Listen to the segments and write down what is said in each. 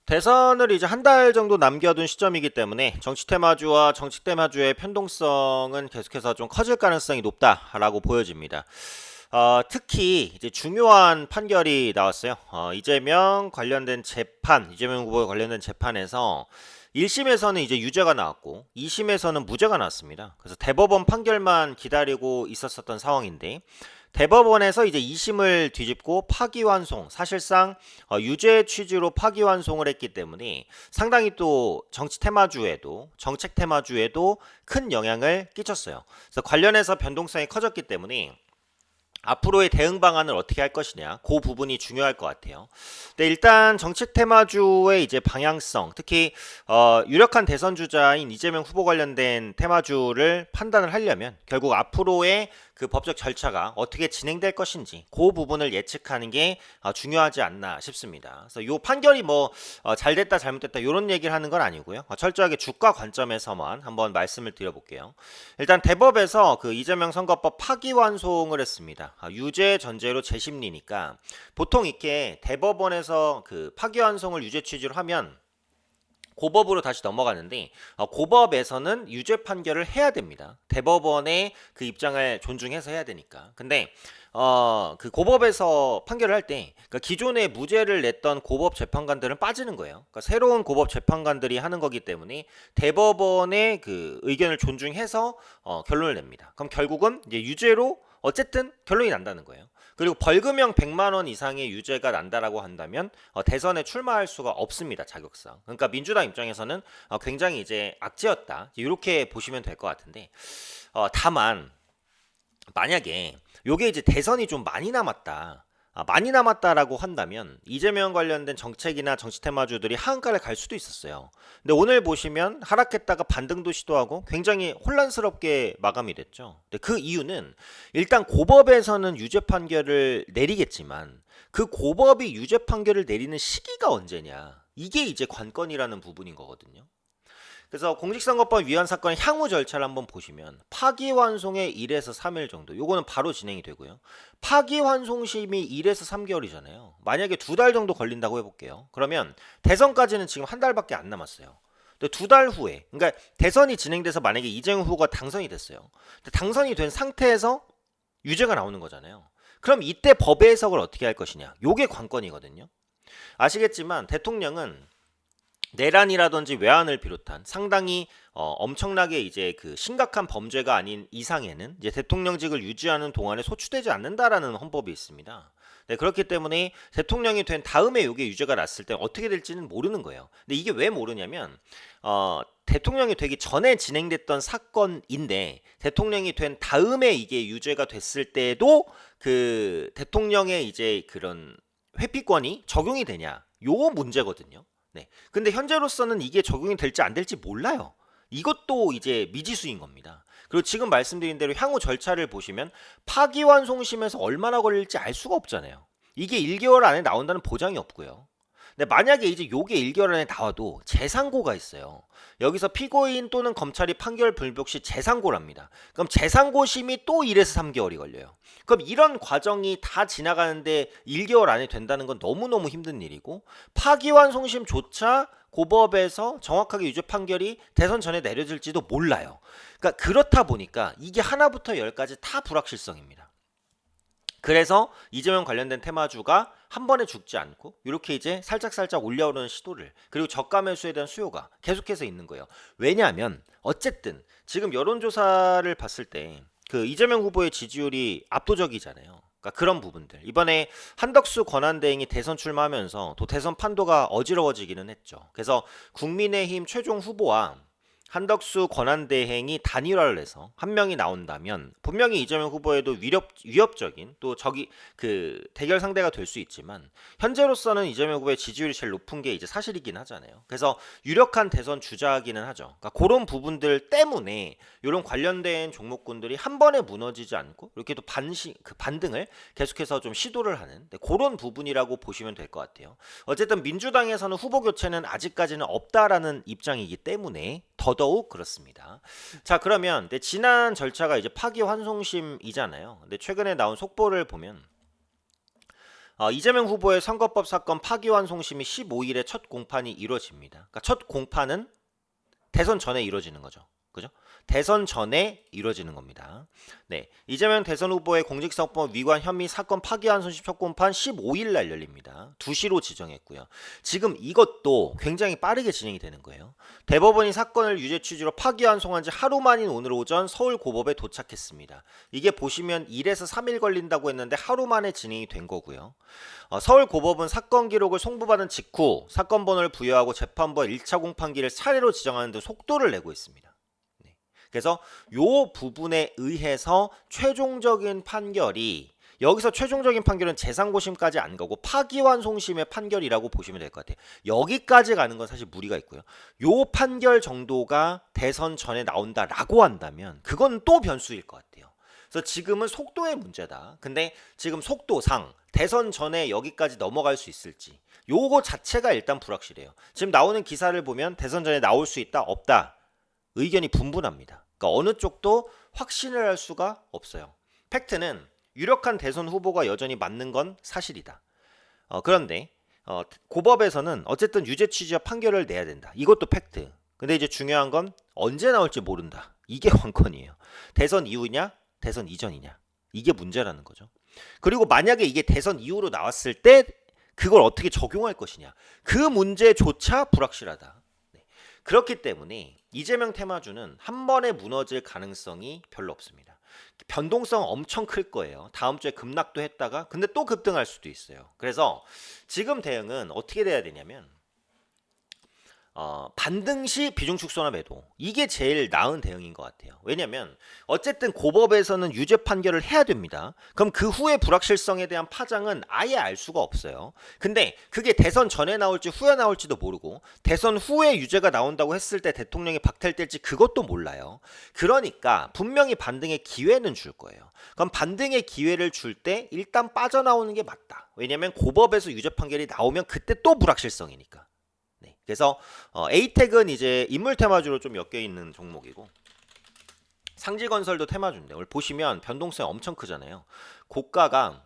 대선을 이제 한 달 정도 남겨둔 시점이기 때문에 정치 테마주와 정책 테마주의 편동성은 계속해서 좀 커질 가능성이 높다라고 보여집니다. 특히 이제 중요한 판결이 나왔어요. 이재명 관련된 재판, 이재명 후보 관련된 재판에서 1심에서는 이제 유죄가 나왔고 2심에서는 무죄가 나왔습니다. 그래서 대법원 판결만 기다리고 있었었던 상황인데 대법원에서 이제 2심을 뒤집고 파기환송, 사실상 유죄 취지로 파기환송을 했기 때문에 상당히 또 정치 테마주에도 정책 테마주에도 큰 영향을 끼쳤어요. 그래서 관련해서 변동성이 커졌기 때문에 앞으로의 대응 방안을 어떻게 할 것이냐, 그 부분이 중요할 것 같아요. 근데 일단 정책 테마주의 이제 방향성, 특히 유력한 대선 주자인 이재명 후보 관련된 테마주를 판단을 하려면 결국 앞으로의 그 법적 절차가 어떻게 진행될 것인지 그 부분을 예측하는 게 중요하지 않나 싶습니다. 그래서 이 판결이 뭐 잘 됐다 잘못됐다 이런 얘기를 하는 건 아니고요. 철저하게 주가 관점에서만 한번 말씀을 드려볼게요. 일단 대법에서 그 이재명 선거법 파기환송을 했습니다. 유죄 전제로 재심리니까 보통 이렇게 대법원에서 그 파기환송을 유죄 취지로 하면 고법으로 다시 넘어가는데 고법에서는 유죄 판결을 해야 됩니다. 대법원의 그 입장을 존중해서 해야 되니까. 근데 그 고법에서 판결을 할 때 그러니까 기존에 무죄를 냈던 고법 재판관들은 빠지는 거예요. 그러니까 새로운 고법 재판관들이 하는 거기 때문에 대법원의 그 의견을 존중해서 결론을 냅니다. 그럼 결국은 이제 유죄로 어쨌든 결론이 난다는 거예요. 그리고 벌금형 100만 원 이상의 유죄가 난다라고 한다면 대선에 출마할 수가 없습니다. 자격상. 그러니까 민주당 입장에서는 굉장히 이제 악재였다. 이렇게 보시면 될 것 같은데 다만 만약에 요게 이제 대선이 좀 많이 남았다. 많이 남았다라고 한다면 이재명 관련된 정책이나 정치 테마주들이 하한가를 갈 수도 있었어요. 근데 오늘 보시면 하락했다가 반등도 시도하고 굉장히 혼란스럽게 마감이 됐죠. 근데 그 이유는 일단 고법에서는 유죄 판결을 내리겠지만 그 고법이 유죄 판결을 내리는 시기가 언제냐. 이게 이제 관건이라는 부분인 거거든요. 그래서 공직선거법 위반 사건의 향후 절차를 한번 보시면 파기환송의 1에서 3일 정도 요거는 바로 진행이 되고요. 파기환송심이 1에서 3개월이잖아요. 만약에 2달 정도 걸린다고 해볼게요. 그러면 대선까지는 지금 한 달밖에 안 남았어요. 근데 2달 후에 그러니까 대선이 진행돼서 만약에 이재명 후보가 당선이 됐어요. 근데 당선이 된 상태에서 유죄가 나오는 거잖아요. 그럼 이때 법의 해석을 어떻게 할 것이냐. 요게 관건이거든요. 아시겠지만 대통령은 내란이라든지 외환을 비롯한 상당히 엄청나게 이제 그 심각한 범죄가 아닌 이상에는 이제 대통령직을 유지하는 동안에 소추되지 않는다라는 헌법이 있습니다. 네, 그렇기 때문에 대통령이 된 다음에 이게 유죄가 났을 때 어떻게 될지는 모르는 거예요. 근데 이게 왜 모르냐면 대통령이 되기 전에 진행됐던 사건인데 대통령이 된 다음에 이게 유죄가 됐을 때도 그 대통령의 이제 그런 회피권이 적용이 되냐 요 문제거든요. 네. 근데 현재로서는 이게 적용이 될지 안 될지 몰라요. 이것도 이제 미지수인 겁니다. 그리고 지금 말씀드린 대로 향후 절차를 보시면 파기환송심에서 얼마나 걸릴지 알 수가 없잖아요. 이게 1개월 안에 나온다는 보장이 없고요. 근데 만약에 이제 요게 1개월 안에 나와도 재상고가 있어요. 여기서 피고인 또는 검찰이 판결 불복 시 재상고랍니다. 그럼 재상고심이 또 1에서 3개월이 걸려요. 그럼 이런 과정이 다 지나가는데 1개월 안에 된다는 건 너무너무 힘든 일이고 파기환송심조차 고법에서 정확하게 유죄 판결이 대선 전에 내려질지도 몰라요. 그러니까 그렇다 보니까 이게 하나부터 열까지 다 불확실성입니다. 그래서 이재명 관련된 테마주가 한 번에 죽지 않고 이렇게 이제 살짝살짝 올려오르는 시도를 그리고 저가 매수에 대한 수요가 계속해서 있는 거예요. 왜냐하면 어쨌든 지금 여론조사를 봤을 때 그 이재명 후보의 지지율이 압도적이잖아요. 그러니까 그런 부분들 이번에 한덕수 권한대행이 대선 출마하면서 또 대선 판도가 어지러워지기는 했죠. 그래서 국민의힘 최종 후보와 한덕수 권한대행이 단일화를 해서 한 명이 나온다면 분명히 이재명 후보에도 위협적인 또 적이 그 대결 상대가 될 수 있지만 현재로서는 이재명 후보의 지지율이 제일 높은 게 이제 사실이긴 하잖아요. 그래서 유력한 대선 주자이기는 하죠. 그러니까 그런 부분들 때문에 이런 관련된 종목군들이 한 번에 무너지지 않고 이렇게 또 반등을 계속해서 좀 시도를 하는 그런 부분이라고 보시면 될 것 같아요. 어쨌든 민주당에서는 후보 교체는 아직까지는 없다라는 입장이기 때문에 더더욱 그렇습니다. 자, 그러면 지난 절차가 이제 파기환송심이잖아요. 근데 최근에 나온 속보를 보면 이재명 후보의 선거법 사건 파기환송심이 15일에 첫 공판이 이루어집니다. 그러니까 첫 공판은 대선 전에 이루어지는 거죠. 그죠? 대선 전에 이루어지는 겁니다. 네, 이재명 대선 후보의 공직선거법 위반 혐의 사건 파기환송심 첫 공판 15일 날 열립니다. 2시로 지정했고요. 지금 이것도 굉장히 빠르게 진행이 되는 거예요. 대법원이 사건을 유죄 취지로 파기환송한 지 하루 만인 오늘 오전 서울고법에 도착했습니다. 이게 보시면 1에서 3일 걸린다고 했는데 하루 만에 진행이 된 거고요. 서울고법은 사건 기록을 송부받은 직후 사건 번호를 부여하고 재판부와 1차 공판기를 차례로 지정하는 등 속도를 내고 있습니다. 그래서 요 부분에 의해서 최종적인 판결이 여기서 최종적인 판결은 재상고심까지 안 가고 파기환송심의 판결이라고 보시면 될 것 같아요. 여기까지 가는 건 사실 무리가 있고요. 요 판결 정도가 대선 전에 나온다라고 한다면 그건 또 변수일 것 같아요. 그래서 지금은 속도의 문제다. 근데 지금 속도상 대선 전에 여기까지 넘어갈 수 있을지 요거 자체가 일단 불확실해요. 지금 나오는 기사를 보면 대선 전에 나올 수 있다 없다 의견이 분분합니다. 그러니까 어느 쪽도 확신을 할 수가 없어요. 팩트는 유력한 대선 후보가 여전히 맞는 건 사실이다. 그런데 고법에서는 어쨌든 유죄 취지와 판결을 내야 된다. 이것도 팩트. 근데 이제 중요한 건 언제 나올지 모른다. 이게 관건이에요. 대선 이후냐, 대선 이전이냐. 이게 문제라는 거죠. 그리고 만약에 이게 대선 이후로 나왔을 때 그걸 어떻게 적용할 것이냐. 그 문제조차 불확실하다. 그렇기 때문에 이재명 테마주는 한 번에 무너질 가능성이 별로 없습니다. 변동성 엄청 클 거예요. 다음 주에 급락도 했다가 근데 또 급등할 수도 있어요. 그래서 지금 대응은 어떻게 돼야 되냐면 반등시 비중 축소나 매도 이게 제일 나은 대응인 것 같아요. 왜냐면 어쨌든 고법에서는 유죄 판결을 해야 됩니다. 그럼 그 후에 불확실성에 대한 파장은 아예 알 수가 없어요. 근데 그게 대선 전에 나올지 후에 나올지도 모르고 대선 후에 유죄가 나온다고 했을 때 대통령이 박탈될지 그것도 몰라요. 그러니까 분명히 반등의 기회는 줄 거예요. 그럼 반등의 기회를 줄 때 일단 빠져나오는 게 맞다. 왜냐면 고법에서 유죄 판결이 나오면 그때 또 불확실성이니까. 그래서 에이텍은 이제 인물 테마주로 좀 엮여 있는 종목이고 상지건설도 테마주인데 오늘 보시면 변동성이 엄청 크잖아요. 고가가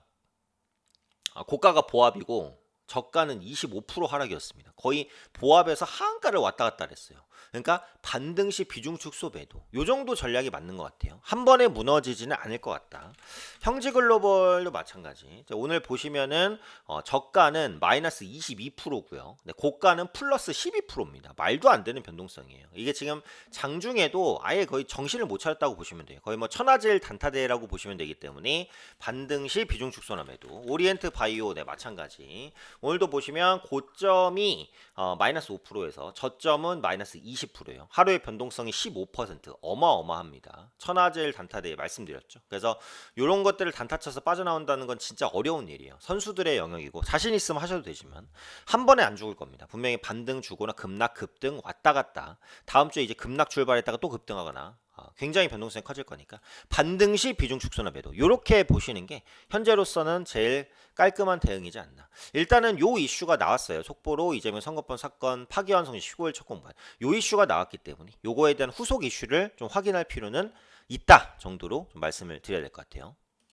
보합이고 저가는 25% 하락이었습니다. 거의 보합에서 하한가를 왔다 갔다 했어요. 그러니까 반등시 비중 축소 매도 요 정도 전략이 맞는 것 같아요. 한 번에 무너지지는 않을 것 같다. 형지글로벌도 마찬가지. 오늘 보시면은 저가는 마이너스 22%고요. 고가는 플러스 12%입니다. 말도 안 되는 변동성이에요. 이게 지금 장중에도 아예 거의 정신을 못 차렸다고 보시면 돼요. 거의 뭐 천하제일 단타대라고 보시면 되기 때문에 반등시 비중 축소나 매도. 오리엔트 바이오 마찬가지. 오늘도 보시면 고점이 마이너스 5%에서 저점은 마이너스 20%예요. 하루의 변동성이 15% 어마어마합니다. 천하제일 단타대에 말씀드렸죠. 그래서 이런 것들을 단타 쳐서 빠져나온다는 건 진짜 어려운 일이에요. 선수들의 영역이고 자신 있으면 하셔도 되지만 한 번에 안 죽을 겁니다. 분명히 반등 주거나 급락 급등 왔다 갔다 다음 주에 이제 급락 출발했다가 또 급등하거나 굉장히 변동성이 커질 거니까 반등시 비중 축소나 매도 이렇게 보시는 게 현재로서는 제일 깔끔한 대응이지 않나. 일단은 요 이슈가 나왔어요. 속보로 이재명 선거법 사건 파기환송 15일 첫 공판 요 이슈가 나왔기 때문에 요거에 대한 후속 이슈를 좀 확인할 필요는 있다 정도로 좀 말씀을 드려야 될 것 같아요.